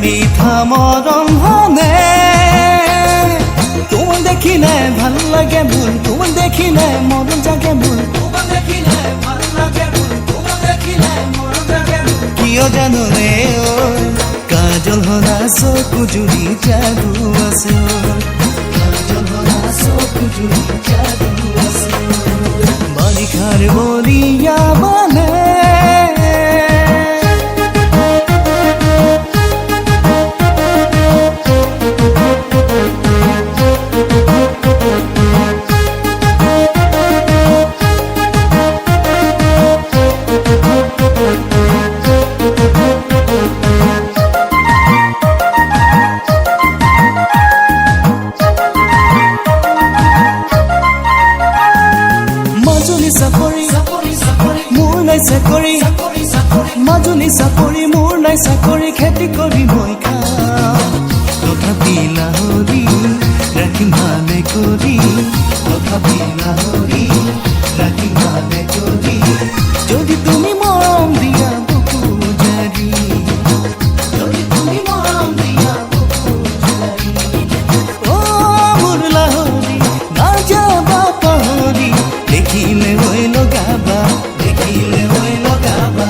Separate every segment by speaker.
Speaker 1: মিঠা মৰম হনে তোমাক দেখিলে ভাল লাগে মোৰ তোমাক দেখিলে মৰম জাগে মোৰ তোমাক দেখিলে ভাল লাগে মোৰ তোমাক দেখিলে মৰম জাগে মোৰ কিয় জানো ৰে ঐ কাজল হনা চকু জুৰি যাদু আছে কাজল হনা চকু জুৰি যাদু আছে বাৰিষাৰ বৰিয়া মানে চাকৰি মাজুলী চাকৰি মোৰ নাই চাকৰি খেতি কৰি মই খাওঁ তথাপি লাহৰি ৰাখিম ভালে কৰি তথাপি লাহৰি ৰাখিম ভালে কৰি যদি তুমি মৰম দিয়া বুকু জাৰি যদি তুমি মৰম দিয়া বুকু জাৰি অ মোৰ লাহৰি নাযাবা পাহৰি দেখিলে হৈ লগাবা দেখিলে হৈ লগাবা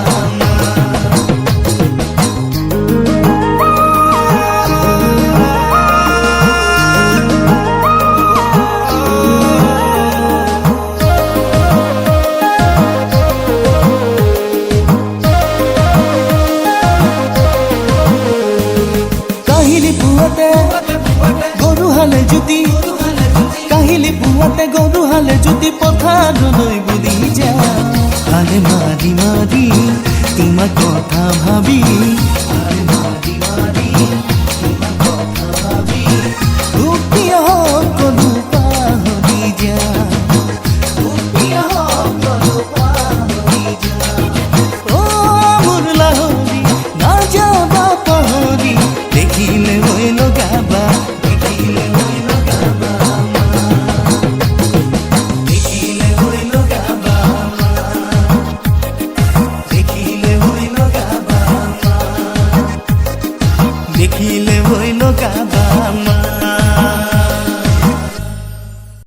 Speaker 1: কাহিলি পুৱাতে গৰু হালে জুতি কাহিলি পুৱাতে গৰু হালে জুতি পথাৰলৈ বুলি যা আরে মারি মারি তোমার কথা ভাবি আরে মারি মারি তোমার কথা ভাবি রূপিয়া কলু পাহরি যা রূপিয়া কলু পাহরি যা ও মোর লাহরি না যাবা পাহরি দেখিলে হইল গাবা দেখিলে হইল গাবা দেখিলে হইল গাবা দেখিলে হইল গাবা